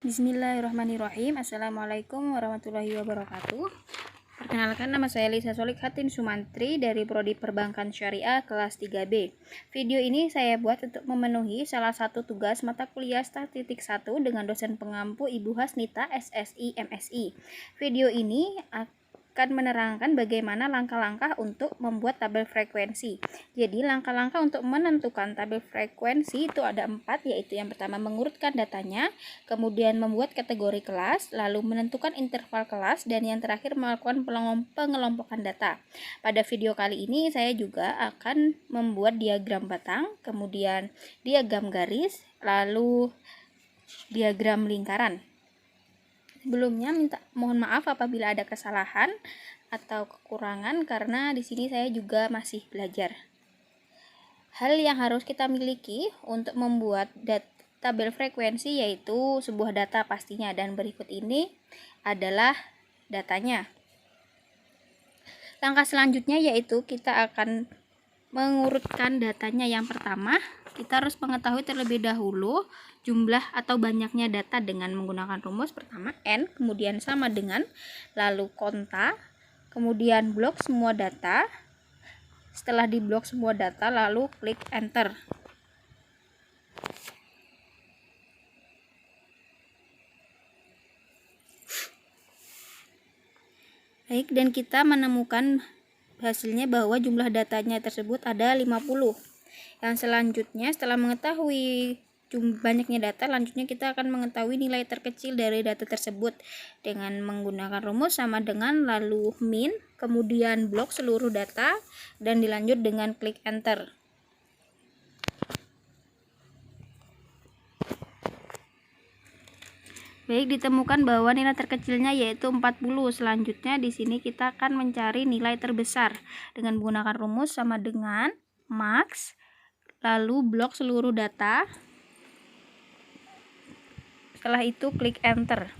Bismillahirrahmanirrahim. Assalamualaikum warahmatullahi wabarakatuh. Perkenalkan, nama saya Lisa Solikhatin Sumantri dari Prodi Perbankan Syariah kelas 3B. Video ini saya buat untuk memenuhi salah satu tugas mata kuliah Statistik 1 dengan dosen pengampu Ibu Hasnita SSI MSI. Video ini akan menerangkan bagaimana langkah-langkah untuk membuat tabel frekuensi. Jadi langkah-langkah untuk menentukan tabel frekuensi itu ada 4, yaitu yang pertama mengurutkan datanya, kemudian membuat kategori kelas, lalu menentukan interval kelas, dan yang terakhir melakukan pengelompokan data. Pada video kali ini saya juga akan membuat diagram batang, kemudian diagram garis, lalu diagram lingkaran. Sebelumnya mohon maaf apabila ada kesalahan atau kekurangan karena di sini saya juga masih belajar. Hal yang harus kita miliki untuk membuat tabel frekuensi yaitu sebuah data pastinya, dan berikut ini adalah datanya. Langkah selanjutnya yaitu kita akan mengurutkan datanya. Yang pertama, kita harus mengetahui terlebih dahulu jumlah atau banyaknya data dengan menggunakan rumus. Pertama N, kemudian sama dengan, lalu konta, kemudian blok semua data. Setelah diblok semua data, lalu klik enter. Baik, dan kita menemukan hasilnya bahwa jumlah datanya tersebut ada 50. Yang selanjutnya, setelah mengetahui banyaknya data, lanjutnya kita akan mengetahui nilai terkecil dari data tersebut dengan menggunakan rumus sama dengan, lalu min, kemudian blok seluruh data, dan dilanjut dengan klik enter. Baik, ditemukan bahwa nilai terkecilnya yaitu 40. Selanjutnya di sini kita akan mencari nilai terbesar dengan menggunakan rumus sama dengan max, lalu blok seluruh data. Setelah itu klik enter.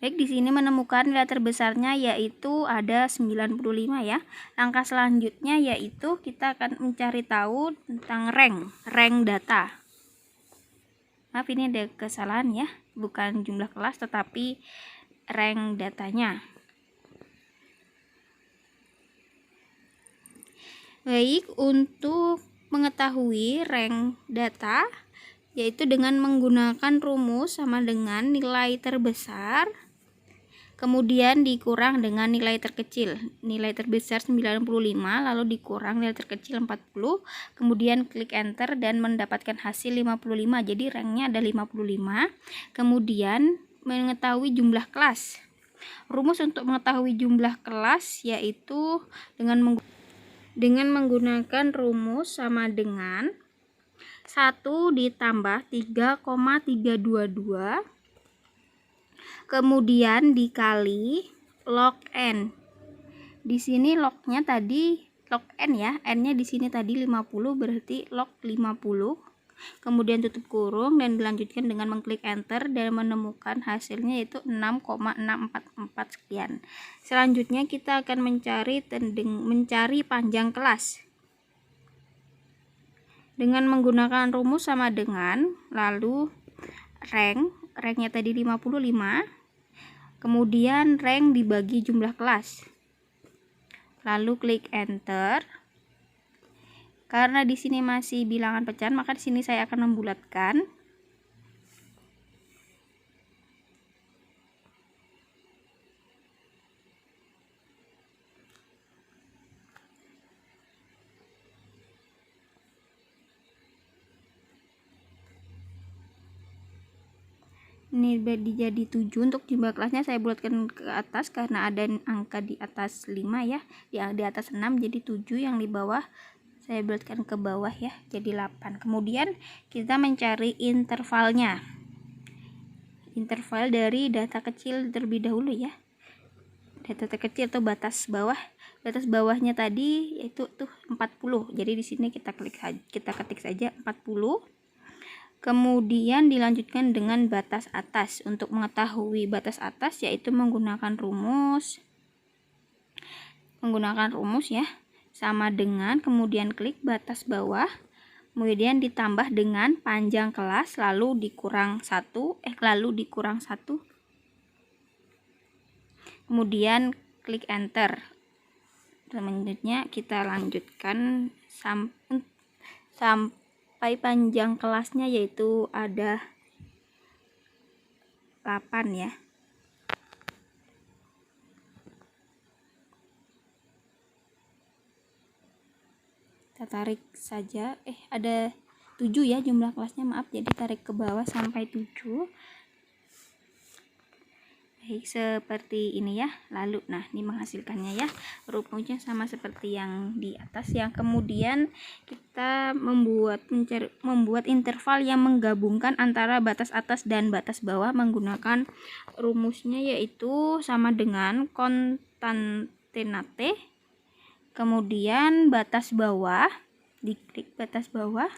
Baik, di sini menemukan nilai terbesarnya yaitu ada 95 ya. Langkah selanjutnya yaitu kita akan mencari tahu tentang rank data. Maaf, ini ada kesalahan ya, bukan jumlah kelas tetapi rank datanya. Baik, untuk mengetahui rank data yaitu dengan menggunakan rumus sama dengan nilai terbesar kemudian dikurang dengan nilai terkecil. Nilai terbesar 95 lalu dikurang nilai terkecil 40, kemudian klik enter dan mendapatkan hasil 55. Jadi ranknya ada 55. Kemudian mengetahui jumlah kelas. Rumus untuk mengetahui jumlah kelas yaitu dengan menggunakan rumus sama dengan 1 ditambah 3,322 kemudian dikali log n. Di sini lognya tadi log n ya, n-nya di sini tadi 50 berarti log 50. Kemudian tutup kurung dan dilanjutkan dengan mengklik enter dan menemukan hasilnya yaitu 6,644 sekian. Selanjutnya kita akan mencari panjang kelas dengan menggunakan rumus sama dengan, lalu ranknya tadi 55, kemudian rank dibagi jumlah kelas, lalu klik enter. Karena di sini masih bilangan pecahan, maka di sini saya akan membulatkan. Ini jadi 7. Untuk jumlah kelasnya saya bulatkan ke atas karena ada angka di atas 5 ya, di atas 6, jadi 7. Yang di bawah saya bulatkan ke bawah ya, jadi 8. Kemudian kita mencari intervalnya, interval dari data kecil terlebih dahulu ya, data terkecil atau batas bawah. Batas bawahnya tadi yaitu 40. Jadi di sini kita ketik saja 40. Kemudian dilanjutkan dengan batas atas. Untuk mengetahui batas atas yaitu menggunakan rumus ya, sama dengan, kemudian klik batas bawah, kemudian ditambah dengan panjang kelas, lalu dikurang 1, kemudian klik enter. Selanjutnya kita lanjutkan sampai panjang kelasnya, yaitu ada 8 ya. Kita tarik saja, ada 7 ya jumlah kelasnya, maaf, jadi tarik ke bawah sampai 7. Baik, seperti ini ya. Lalu nah ini menghasilkannya ya, rumusnya sama seperti yang di atas. Yang kemudian kita membuat interval yang menggabungkan antara batas atas dan batas bawah menggunakan rumusnya, yaitu sama dengan koncatenate, kemudian batas bawah, diklik batas bawah,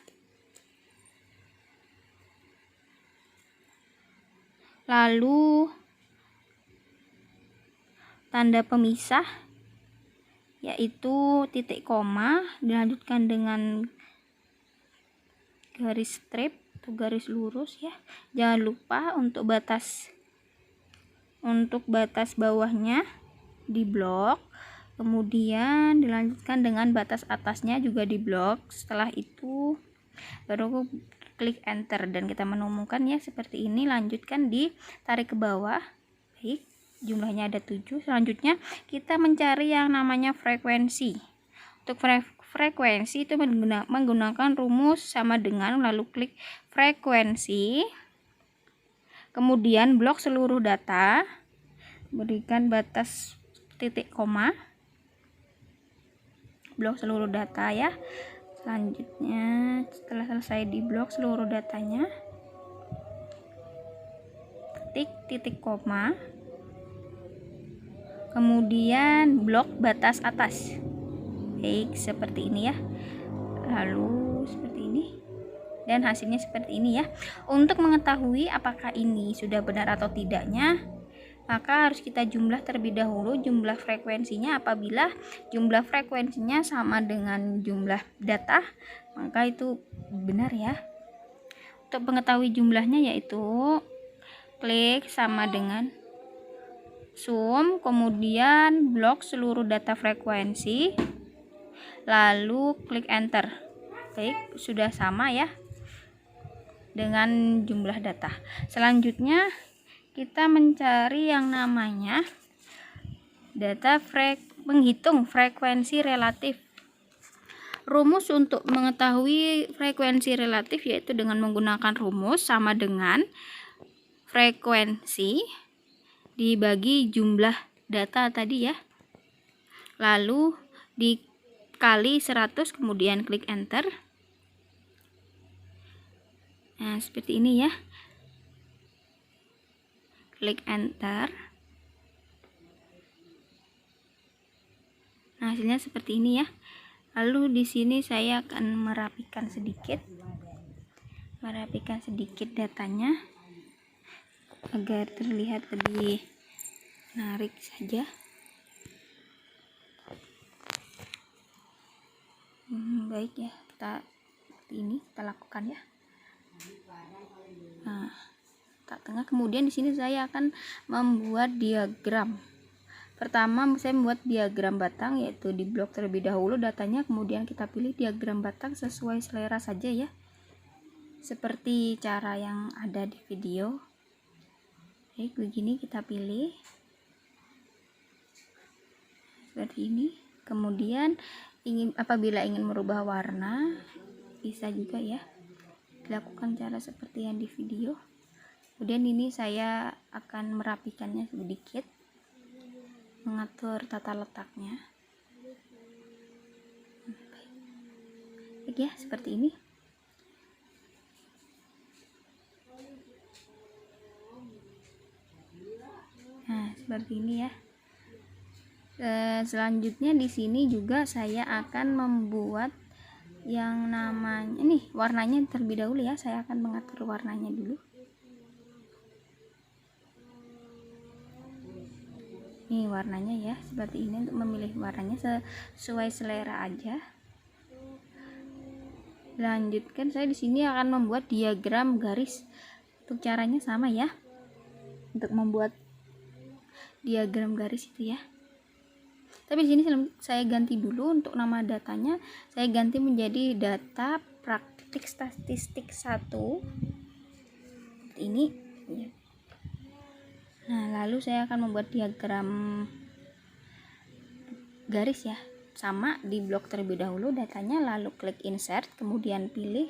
lalu tanda pemisah yaitu titik koma, dilanjutkan dengan garis strip atau garis lurus ya. Jangan lupa untuk batas bawahnya di blok, kemudian dilanjutkan dengan batas atasnya juga di blok. Setelah itu baru klik enter dan kita menemukan ya seperti ini. Lanjutkan ditarik ke bawah. Baik, jumlahnya ada 7. Selanjutnya kita mencari yang namanya frekuensi. Untuk frekuensi itu menggunakan rumus sama dengan, lalu klik frekuensi, kemudian blok seluruh data, berikan batas titik koma, blok seluruh data ya. Selanjutnya setelah selesai di blok seluruh datanya, ketik titik koma, kemudian blok batas atas. Baik, seperti ini ya. Lalu seperti ini, dan hasilnya seperti ini ya. Untuk mengetahui apakah ini sudah benar atau tidaknya, maka harus kita jumlah terlebih dahulu jumlah frekuensinya. Apabila jumlah frekuensinya sama dengan jumlah data, maka itu benar ya. Untuk mengetahui jumlahnya yaitu klik sama dengan sum, kemudian blok seluruh data frekuensi, lalu klik enter. Baik, sudah sama ya dengan jumlah data. Selanjutnya kita mencari yang namanya menghitung frekuensi relatif. Rumus untuk mengetahui frekuensi relatif yaitu dengan menggunakan rumus sama dengan frekuensi dibagi jumlah data tadi ya, lalu dikali 100, kemudian klik enter. Nah seperti ini ya, klik enter. Nah hasilnya seperti ini ya. Lalu di sini saya akan merapikan sedikit datanya agar terlihat lebih menarik saja. Baik ya, kita lakukan ya. Nah, tak tengah. Kemudian di sini saya akan membuat diagram. Pertama saya membuat diagram batang, yaitu di blok terlebih dahulu datanya, kemudian kita pilih diagram batang sesuai selera saja ya, seperti cara yang ada di video. Baik, begini kita pilih seperti ini. Kemudian apabila ingin merubah warna bisa juga ya dilakukan cara seperti yang di video. Kemudian ini saya akan merapikannya sedikit, mengatur tata letaknya. Baik ya, seperti ini. Nah seperti ini ya. Selanjutnya di sini juga saya akan membuat yang namanya ini, warnanya terlebih dahulu ya. Saya akan mengatur warnanya dulu. Ini warnanya ya, seperti ini. Untuk memilih warnanya sesuai selera aja. Lanjutkan, saya di sini akan membuat diagram garis. Untuk caranya sama ya. Untuk membuat diagram garis itu ya. Tapi di sini saya ganti dulu untuk nama datanya. Saya ganti menjadi data praktik statistik 1. Ini ya. Nah, lalu saya akan membuat diagram garis ya. Sama, di blok terlebih dahulu datanya, lalu klik insert, kemudian pilih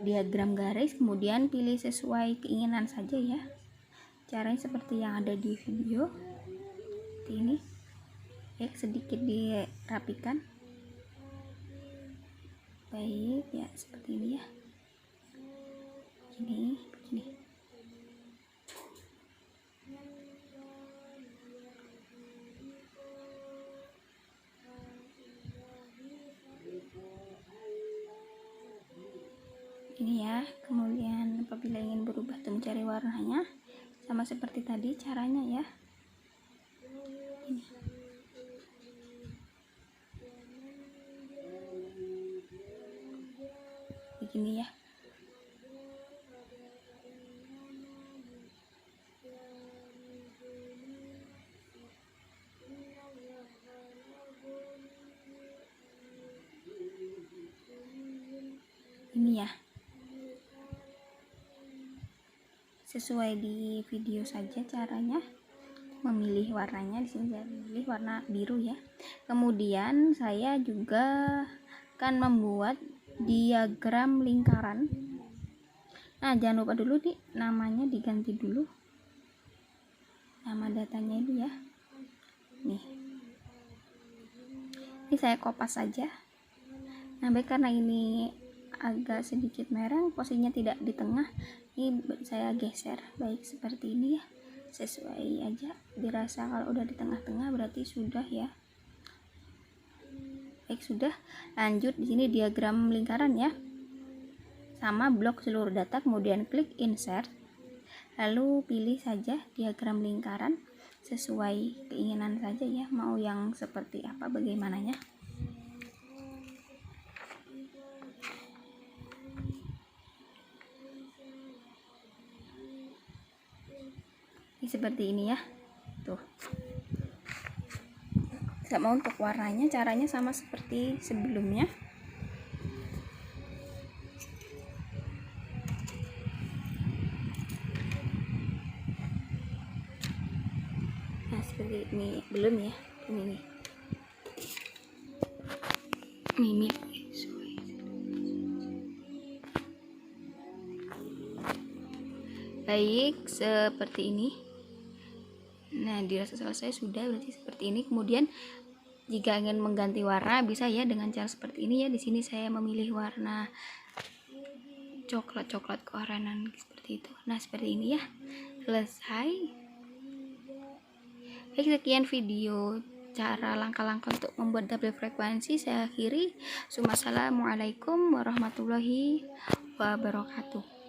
diagram garis, kemudian pilih sesuai keinginan saja ya. Caranya seperti yang ada di video. Seperti ini. Sedikit dirapikan. Baik ya, seperti ini ya. Begini. Ini ya. Kemudian apabila ingin berubah atau mencari warnanya, sama seperti tadi caranya ya. Ini. Begini ya. Ini ya. Sesuai di video saja caranya memilih warnanya. Di sini saya pilih warna biru ya. Kemudian saya juga akan membuat diagram lingkaran. Nah, jangan lupa dulu namanya diganti dulu. Nama datanya ini ya. Nih. Ini saya kopas saja. Nah, baik, karena ini agak sedikit merah, posisinya tidak di tengah, ini saya geser. Baik, seperti ini ya. Sesuai aja, dirasa kalau udah di tengah-tengah berarti sudah ya. Baik, sudah. Lanjut, di sini diagram lingkaran ya. Sama, blok seluruh data, kemudian klik insert. Lalu pilih saja diagram lingkaran sesuai keinginan saja ya, mau yang seperti apa bagaimananya. Ini seperti ini ya. Tuh. Sama, untuk warnanya caranya sama seperti sebelumnya. Nah, seperti ini. Belum ya. Ini nih. Ini. Baik, seperti ini. Nah, dirasa selesai sudah, berarti seperti ini. Kemudian jika ingin mengganti warna bisa ya dengan cara seperti ini ya. Di sini saya memilih warna coklat keorangan seperti itu. Nah, seperti ini ya. Selesai. Baik, sekian video cara langkah-langkah untuk membuat double frekuensi saya akhiri. Assalamualaikum warahmatullahi wabarakatuh.